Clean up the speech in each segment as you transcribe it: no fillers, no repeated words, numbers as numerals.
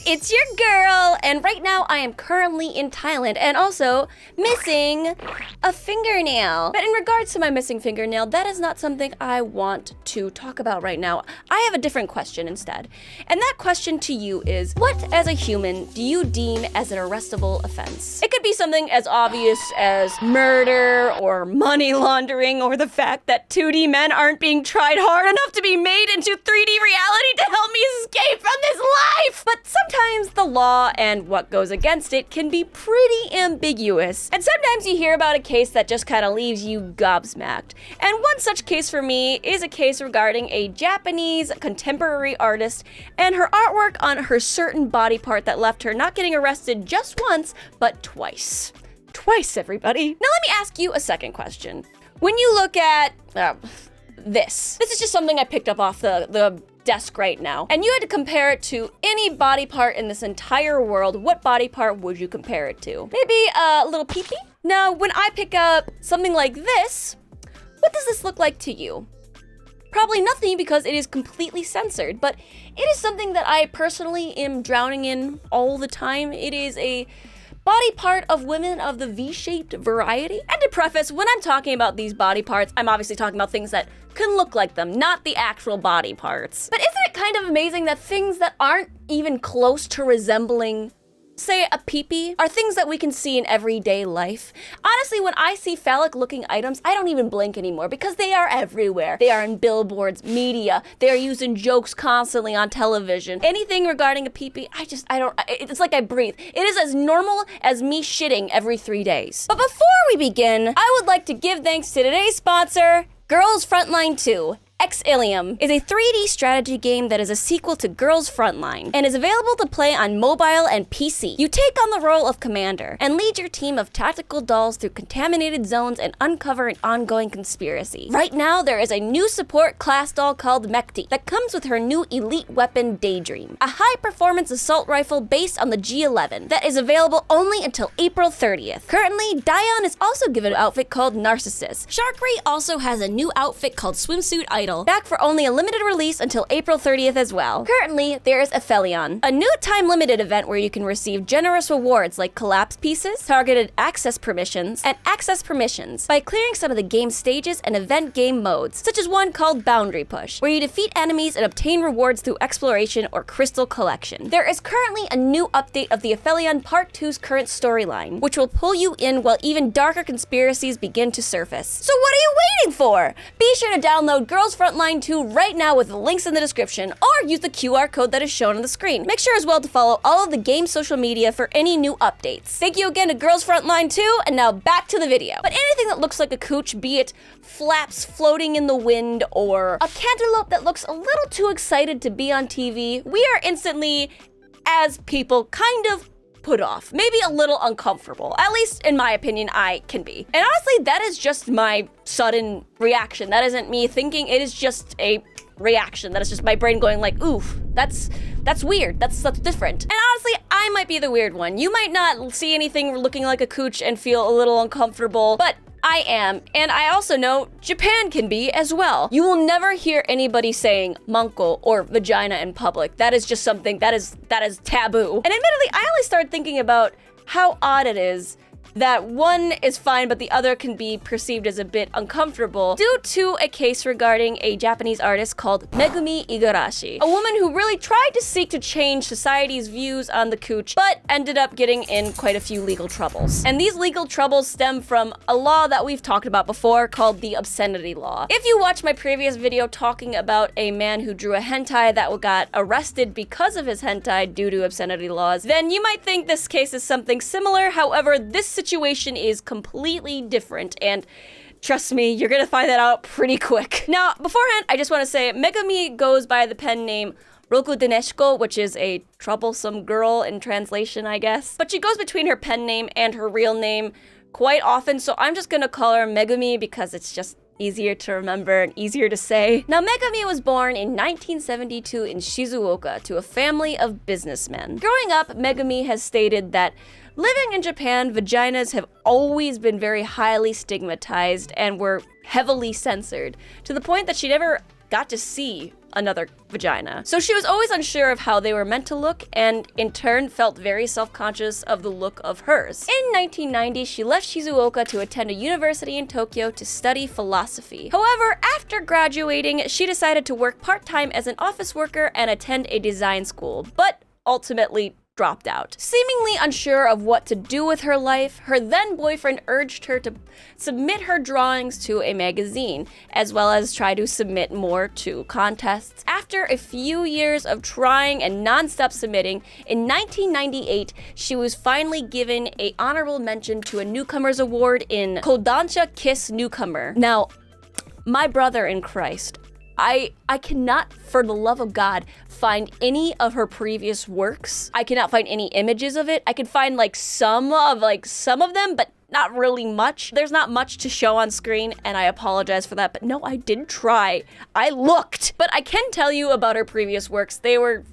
it's your girl, and right now I am currently in Thailand and also missing a fingernail. But in regards to my missing fingernail, that is not something I want to talk about right now. I have a different question instead. And that question to you is, what as a human do you deem as an arrestable offense? It could be something as obvious as murder or money laundering or the fact that 2D men aren't being tried hard enough to be made into 3D reality to help me escape from this life. But sometimes the law and what goes against it can be pretty ambiguous. And sometimes you hear about a case that just kind of leaves you gobsmacked. And one such case for me is a case regarding a Japanese contemporary artist and her artwork on her certain body part that left her not getting arrested just once, but twice. Twice, everybody. Now let me ask you a second question. When you look at this is just something I picked up off the desk right now, and you had to compare it to any body part in this entire world, what body part would you compare it to? Maybe a little pee-pee? Now, when I pick up something like this, what does this look like to you? Probably nothing because it is completely censored, but it is something that I personally am drowning in all the time. It is a body part of women of the V-shaped variety. And to preface, when I'm talking about these body parts, I'm obviously talking about things that can look like them, not the actual body parts. But isn't it kind of amazing that things that aren't even close to resembling, say, a peepee, are things that we can see in everyday life? Honestly, when I see phallic-looking items, I don't even blink anymore because they are everywhere. They are in billboards, media, they are used in jokes constantly on television. Anything regarding a peepee, it's like I breathe. It is as normal as me shitting every 3 days. But before we begin, I would like to give thanks to today's sponsor, Girls Frontline 2. Exilium is a 3D strategy game that is a sequel to Girls Frontline and is available to play on mobile and PC. You take on the role of commander and lead your team of tactical dolls through contaminated zones and uncover an ongoing conspiracy. Right now, there is a new support class doll called Mekti that comes with her new elite weapon, Daydream, a high-performance assault rifle based on the G11 that is available only until April 30th. Currently, Dion is also given an outfit called Narcissus. Sharkray also has a new outfit called Swimsuit Idol, back for only a limited release until April 30th as well. Currently, there is Aphelion, a new time-limited event where you can receive generous rewards like collapse pieces, targeted access permissions, and access permissions by clearing some of the game stages and event game modes, such as one called Boundary Push, where you defeat enemies and obtain rewards through exploration or crystal collection. There is currently a new update of the Aphelion Part 2's current storyline, which will pull you in while even darker conspiracies begin to surface. So what are you waiting for? Be sure to download Girls Frontline 2 right now with the links in the description, or use the QR code that is shown on the screen. Make sure as well to follow all of the game's social media for any new updates. Thank you again to Girls Frontline 2, and now back to the video. But anything that looks like a cooch, be it flaps floating in the wind or a cantaloupe that looks a little too excited to be on TV, we are instantly, as people, kind of put off, maybe a little uncomfortable. At least in my opinion, I can be. And honestly, that is just my sudden reaction. That isn't me thinking, it is just a reaction. That is just my brain going like, oof, that's weird, that's different. And honestly, I might be the weird one. You might not see anything looking like a cooch and feel a little uncomfortable, but I am, and I also know Japan can be as well. You will never hear anybody saying manko or vagina in public. That is just something that is taboo. And admittedly, I only started thinking about how odd it is that one is fine, but the other can be perceived as a bit uncomfortable due to a case regarding a Japanese artist called Megumi Igarashi, a woman who really tried to seek to change society's views on the cooch, but ended up getting in quite a few legal troubles. And these legal troubles stem from a law that we've talked about before called the obscenity law. If you watched my previous video talking about a man who drew a hentai that got arrested because of his hentai due to obscenity laws, then you might think this case is something similar. However, this situation is completely different, and trust me, you're gonna find that out pretty quick. Now, beforehand, I just want to say Megumi goes by the pen name Roku Desko, which is a troublesome girl in translation, I guess. But she goes between her pen name and her real name quite often, so I'm just gonna call her Megumi because it's just easier to remember and easier to say. Now, Megumi was born in 1972 in Shizuoka to a family of businessmen. Growing up, Megumi has stated that living in Japan, vaginas have always been very highly stigmatized and were heavily censored, to the point that she never got to see another vagina. So she was always unsure of how they were meant to look, and in turn felt very self-conscious of the look of hers. In 1990, she left Shizuoka to attend a university in Tokyo to study philosophy. However, after graduating, she decided to work part-time as an office worker and attend a design school, but ultimately dropped out. Seemingly unsure of what to do with her life, her then boyfriend urged her to submit her drawings to a magazine, as well as try to submit more to contests. After a few years of trying and non-stop submitting, in 1998, she was finally given an honorable mention to a Newcomers Award in Kodansha Kiss Newcomer. Now, my brother in Christ, I cannot, for the love of God, find any of her previous works. I cannot find any images of it. I can find some of them, but not really much. There's not much to show on screen, and I apologize for that, but no, I did try. I looked. But I can tell you about her previous works. They were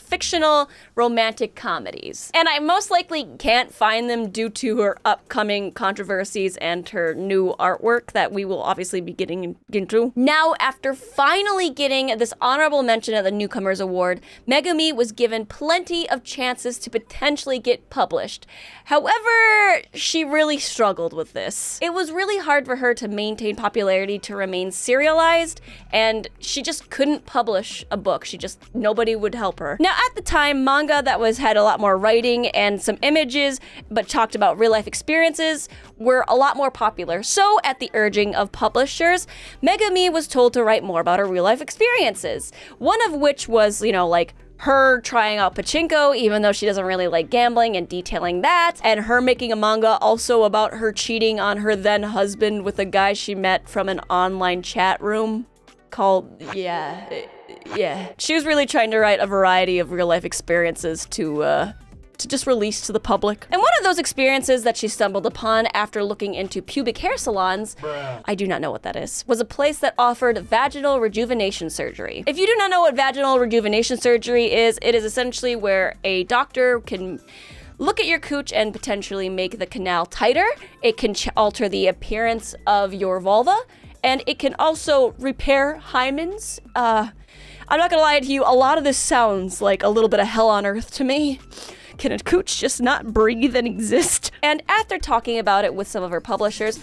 fictional romantic comedies. And I most likely can't find them due to her upcoming controversies and her new artwork that we will obviously be getting into. Now, after finally getting this honorable mention at the Newcomers Award, Megumi was given plenty of chances to potentially get published. However, she really struggled with this. It was really hard for her to maintain popularity to remain serialized, and she just couldn't publish a book. Nobody would help her. Now, at the time, manga that had a lot more writing and some images, but talked about real-life experiences, were a lot more popular. So, at the urging of publishers, Megumi was told to write more about her real-life experiences. One of which was, her trying out pachinko, even though she doesn't really like gambling, and detailing that, and her making a manga also about her cheating on her then husband with a guy she met from an online chat room called, yeah. She was really trying to write a variety of real-life experiences to just release to the public. And one of those experiences that she stumbled upon after looking into pubic hair salons, I do not know what that is, was a place that offered vaginal rejuvenation surgery. If you do not know what vaginal rejuvenation surgery is, it is essentially where a doctor can look at your cooch and potentially make the canal tighter. It can alter the appearance of your vulva, and it can also repair hymens. I'm not gonna lie to you, a lot of this sounds like a little bit of hell on earth to me. Can a cooch just not breathe and exist? And after talking about it with some of her publishers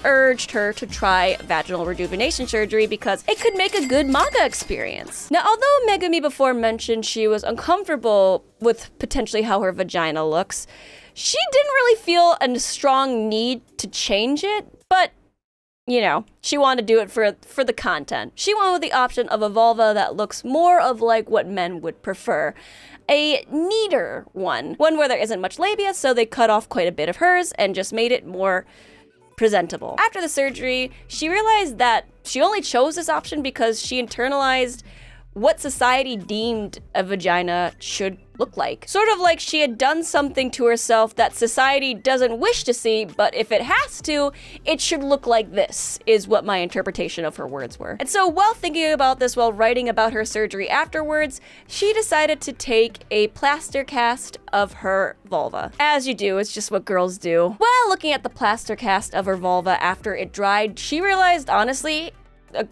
urged her to try vaginal rejuvenation surgery because it could make a good manga experience. Now, although Megumi before mentioned she was uncomfortable with potentially how her vagina looks, she didn't really feel a strong need to change it, but she wanted to do it for the content. She went with the option of a vulva that looks more of like what men would prefer. A neater one where there isn't much labia, so they cut off quite a bit of hers and just made it more presentable. After the surgery, she realized that she only chose this option because she internalized what society deemed a vagina should look like. Sort of like she had done something to herself that society doesn't wish to see, but if it has to, it should look like this, is what my interpretation of her words were. And so while thinking about this, while writing about her surgery afterwards, she decided to take a plaster cast of her vulva. As you do, it's just what girls do. While looking at the plaster cast of her vulva after it dried, she realized, honestly,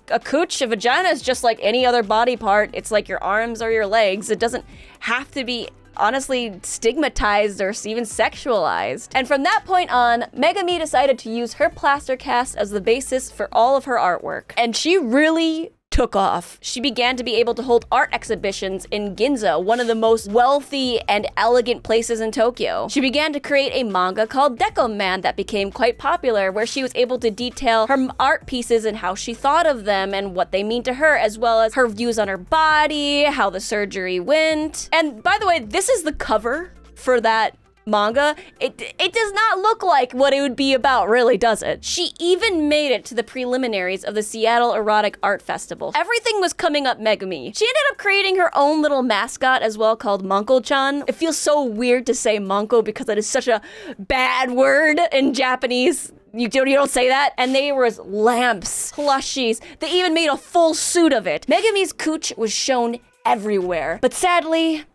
a cooch, a vagina is just like any other body part. It's like your arms or your legs. It doesn't have to be, honestly, stigmatized or even sexualized. And from that point on, Megumi decided to use her plaster cast as the basis for all of her artwork. And she really took off. She began to be able to hold art exhibitions in Ginza, one of the most wealthy and elegant places in Tokyo. She began to create a manga called Deco Man that became quite popular, where she was able to detail her art pieces and how she thought of them and what they mean to her, as well as her views on her body, how the surgery went. And by the way, this is the cover for that manga. It does not look like what it would be about, really, does it? She even made it to the preliminaries of the Seattle Erotic Art Festival. Everything was coming up Megumi. She ended up creating her own little mascot as well called Monko-chan. It feels so weird to say Monko because it is such a bad word in Japanese. You don't say that? And there was lamps, plushies. They even made a full suit of it. Megumi's cooch was shown everywhere. But sadly,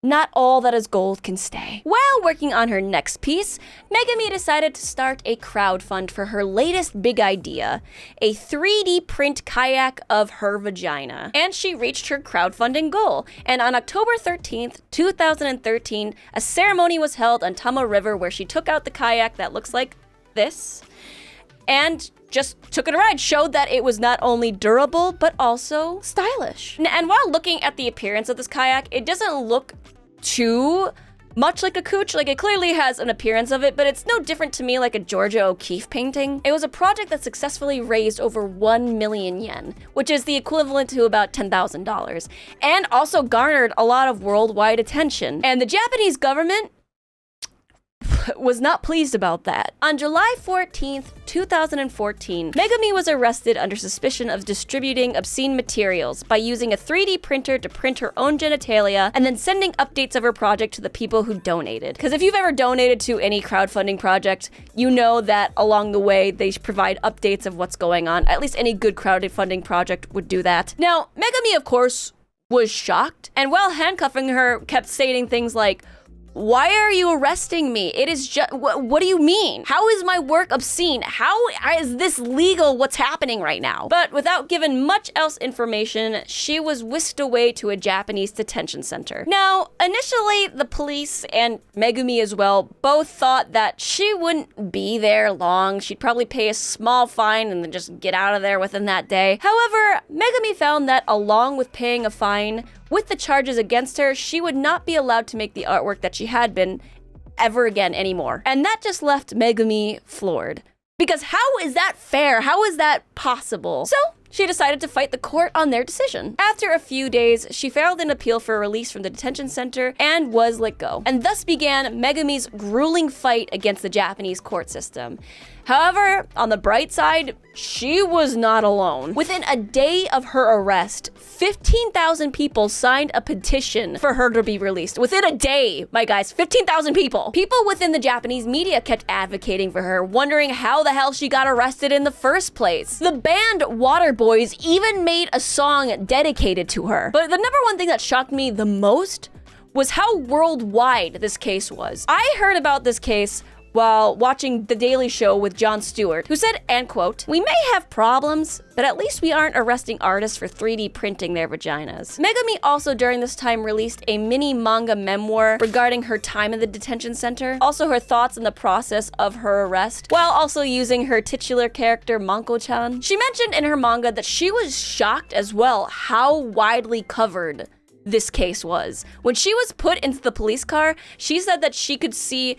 not all that is gold can stay. While working on her next piece, Megami decided to start a crowdfund for her latest big idea, a 3D print kayak of her vagina. And she reached her crowdfunding goal. And on October 13th, 2013, a ceremony was held on Tama River where she took out the kayak that looks like this and just took it a ride, showed that it was not only durable, but also stylish. And while looking at the appearance of this kayak, it doesn't look too much like a cooch. Like, it clearly has an appearance of it, but it's no different to me like a Georgia O'Keeffe painting. It was a project that successfully raised over 1 million yen, which is the equivalent to about $10,000, and also garnered a lot of worldwide attention. And the Japanese government was not pleased about that. On July 14th, 2014, Megami was arrested under suspicion of distributing obscene materials by using a 3D printer to print her own genitalia and then sending updates of her project to the people who donated. Because if you've ever donated to any crowdfunding project, you know that along the way they provide updates of what's going on. At least any good crowdfunding project would do that. Now, Megami, of course, was shocked, and while handcuffing her, kept stating things like, "Why are you arresting me? It is just, what do you mean? How is my work obscene? How is this legal? What's happening right now?" But without giving much else information, she was whisked away to a Japanese detention center. Now, initially, the police and Megumi as well both thought that she wouldn't be there long. She'd probably pay a small fine and then just get out of there within that day. However, Megami found that along with paying a fine, with the charges against her, she would not be allowed to make the artwork that she had been ever again anymore. And that just left Megumi floored. Because how is that fair? How is that possible? So she decided to fight the court on their decision. After a few days, she filed an appeal for release from the detention center and was let go. And thus began Megami's grueling fight against the Japanese court system. However, on the bright side, she was not alone. Within a day of her arrest, 15,000 people signed a petition for her to be released. Within a day, my guys, 15,000 people. People within the Japanese media kept advocating for her, wondering how the hell she got arrested in the first place. The band Waterboys even made a song dedicated to her. But the number one thing that shocked me the most was how worldwide this case was. I heard about this case while watching The Daily Show with Jon Stewart, who said, and quote, "We may have problems, but at least we aren't arresting artists for 3D printing their vaginas." Megami also during this time released a mini manga memoir regarding her time in the detention center, also her thoughts on the process of her arrest, while also using her titular character Manko-chan. She mentioned in her manga that she was shocked as well how widely covered this case was. When she was put into the police car, she said that she could see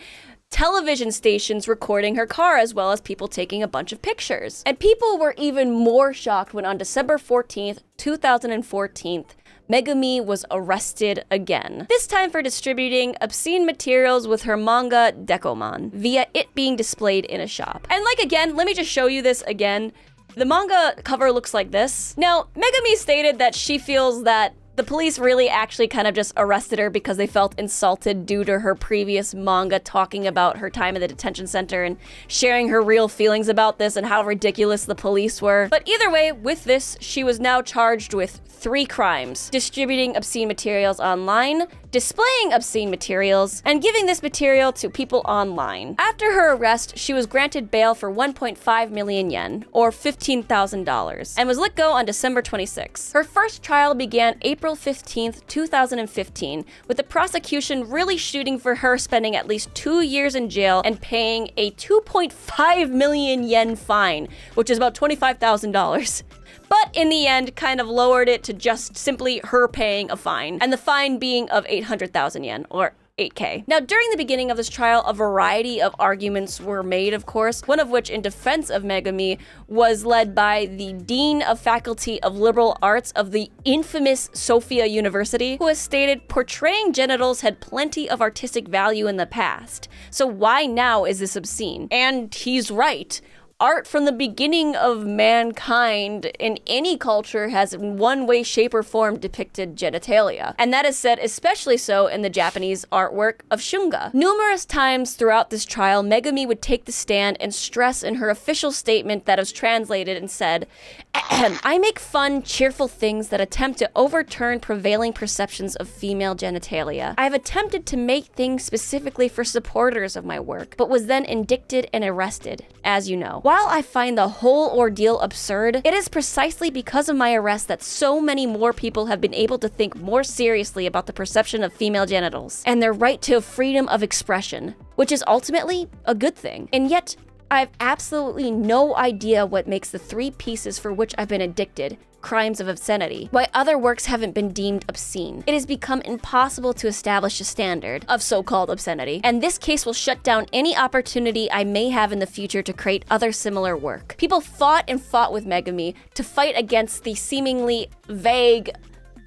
television stations recording her car as well as people taking a bunch of pictures. And people were even more shocked when on December 14th, 2014, Megami was arrested again. This time for distributing obscene materials with her manga Dekomon via it being displayed in a shop. And like again, let me just show you this again. The manga cover looks like this. Now, Megami stated that she feels that the police really actually kind of just arrested her because they felt insulted due to her previous manga talking about her time in the detention center and sharing her real feelings about this and how ridiculous the police were. But either way, with this, she was now charged with 3 crimes: distributing obscene materials online, displaying obscene materials, and giving this material to people online. After her arrest, she was granted bail for 1.5 million yen, or $15,000, and was let go on December 26. Her first trial began April 15th, 2015, with the prosecution really shooting for her spending at least 2 years in jail and paying a 2.5 million yen fine, which is about $25,000. But in the end, kind of lowered it to just simply her paying a fine, and the fine being of 800,000 yen, or 8K. Now, during the beginning of this trial, a variety of arguments were made, of course, one of which in defense of Megami was led by the Dean of Faculty of Liberal Arts of the infamous Sophia University, who has stated portraying genitals had plenty of artistic value in the past. So why now is this obscene? And he's right. art from the beginning of mankind in any culture has in one way, shape, or form depicted genitalia. And that is said especially so in the Japanese artwork of shunga. Numerous times throughout this trial, Megumi would take the stand and stress in her official statement that was translated and said, "I make fun, cheerful things that attempt to overturn prevailing perceptions of female genitalia. I have attempted to make things specifically for supporters of my work, but was then indicted and arrested, as you know. While I find the whole ordeal absurd, it is precisely because of my arrest that so many more people have been able to think more seriously about the perception of female genitals and their right to freedom of expression, which is ultimately a good thing. And yet, I have absolutely no idea what makes the three pieces for which I've been indicted crimes of obscenity, why other works haven't been deemed obscene. It has become impossible to establish a standard of so-called obscenity, and this case will shut down any opportunity I may have in the future to create other similar work. People fought and fought with Megumi to fight against the seemingly vague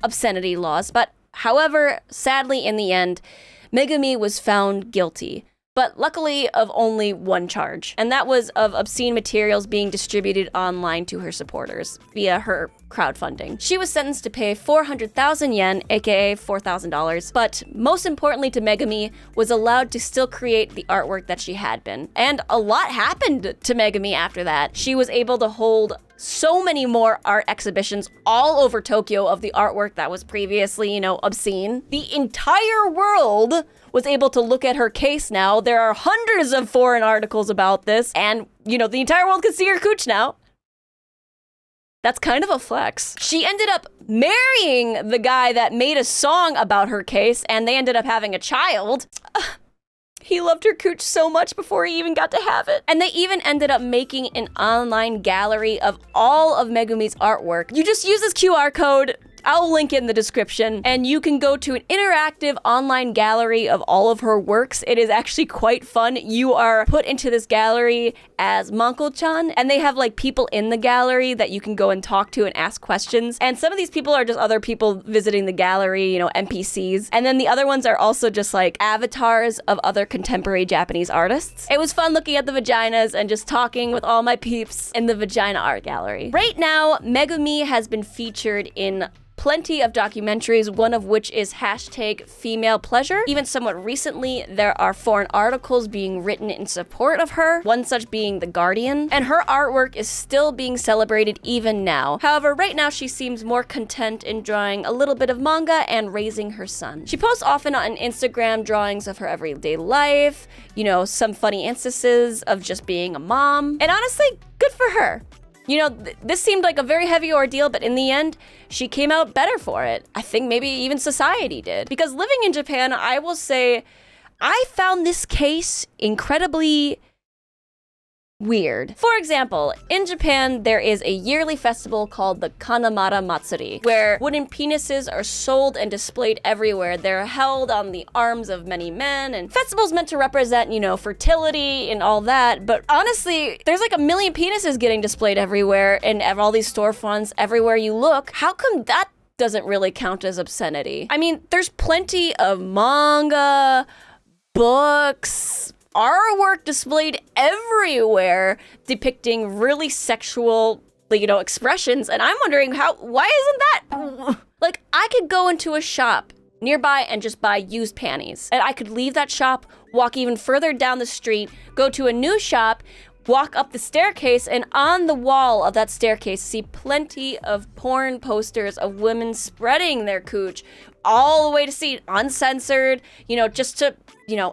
obscenity laws, but however, sadly in the end, Megumi was found guilty. But luckily of only one charge, and that was of obscene materials being distributed online to her supporters via her crowdfunding. She was sentenced to pay 400,000 yen, aka $4,000, but most importantly to Megumi, was allowed to still create the artwork that she had been. And a lot happened to Megumi after that. She was able to hold so many more art exhibitions all over Tokyo of the artwork that was previously, obscene. The entire world was able to look at her case now. There are hundreds of foreign articles about this, and, the entire world can see her cooch now. That's kind of a flex. She ended up marrying the guy that made a song about her case, and they ended up having a child. He loved her cooch so much before he even got to have it. And they even ended up making an online gallery of all of Megumi's artwork. You just use this QR code, I'll link it in the description, and you can go to an interactive online gallery of all of her works. It is actually quite fun. You are put into this gallery as Manko-chan, and they have people in the gallery that you can go and talk to and ask questions. And some of these people are just other people visiting the gallery, NPCs. And then the other ones are also just avatars of other contemporary Japanese artists. It was fun looking at the vaginas and just talking with all my peeps in the vagina art gallery. Right now, Megumi has been featured in plenty of documentaries, one of which is #FemalePleasure. Even somewhat recently, there are foreign articles being written in support of her, one such being The Guardian, and her artwork is still being celebrated even now. However, right now she seems more content in drawing a little bit of manga and raising her son. She posts often on Instagram drawings of her everyday life, some funny instances of just being a mom, and honestly, good for her. This seemed like a very heavy ordeal, but in the end, she came out better for it. I think maybe even society did. Because living in Japan, I will say, I found this case incredibly weird. For example, in Japan, there is a yearly festival called the Kanamara Matsuri, where wooden penises are sold and displayed everywhere. They're held on the arms of many men, and festivals meant to represent, fertility and all that. But honestly, there's a million penises getting displayed everywhere in all these storefronts, everywhere you look. How come that doesn't really count as obscenity? I mean, there's plenty of manga, books, artwork displayed everywhere depicting really sexual, expressions, and I'm wondering why isn't that? I could go into a shop nearby and just buy used panties, and I could leave that shop, walk even further down the street, go to a new shop, walk up the staircase, and on the wall of that staircase see plenty of porn posters of women spreading their cooch all the way to see uncensored, just to,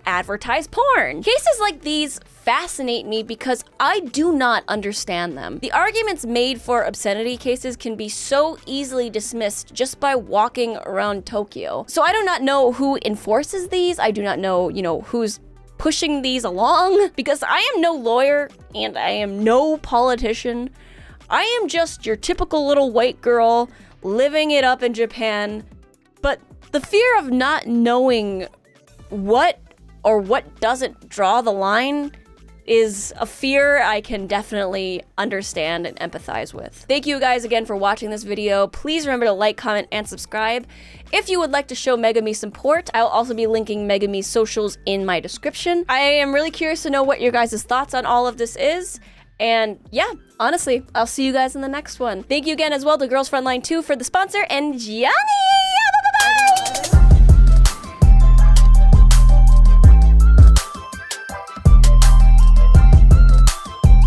advertise porn. Cases like these fascinate me because I do not understand them. The arguments made for obscenity cases can be so easily dismissed just by walking around Tokyo. So I do not know who enforces these. I do not know, who's pushing these along, because I am no lawyer and I am no politician. I am just your typical little white girl living it up in Japan. But the fear of not knowing what or what doesn't draw the line is a fear I can definitely understand and empathize with. Thank you guys again for watching this video. Please remember to like, comment, and subscribe. If you would like to show Megumi support, I'll also be linking Megumi's socials in my description. I am really curious to know what your guys' thoughts on all of this is, And yeah, honestly, I'll see you guys in the next one. Thank you again as well to Girls Frontline 2 for the sponsor, and Johnny!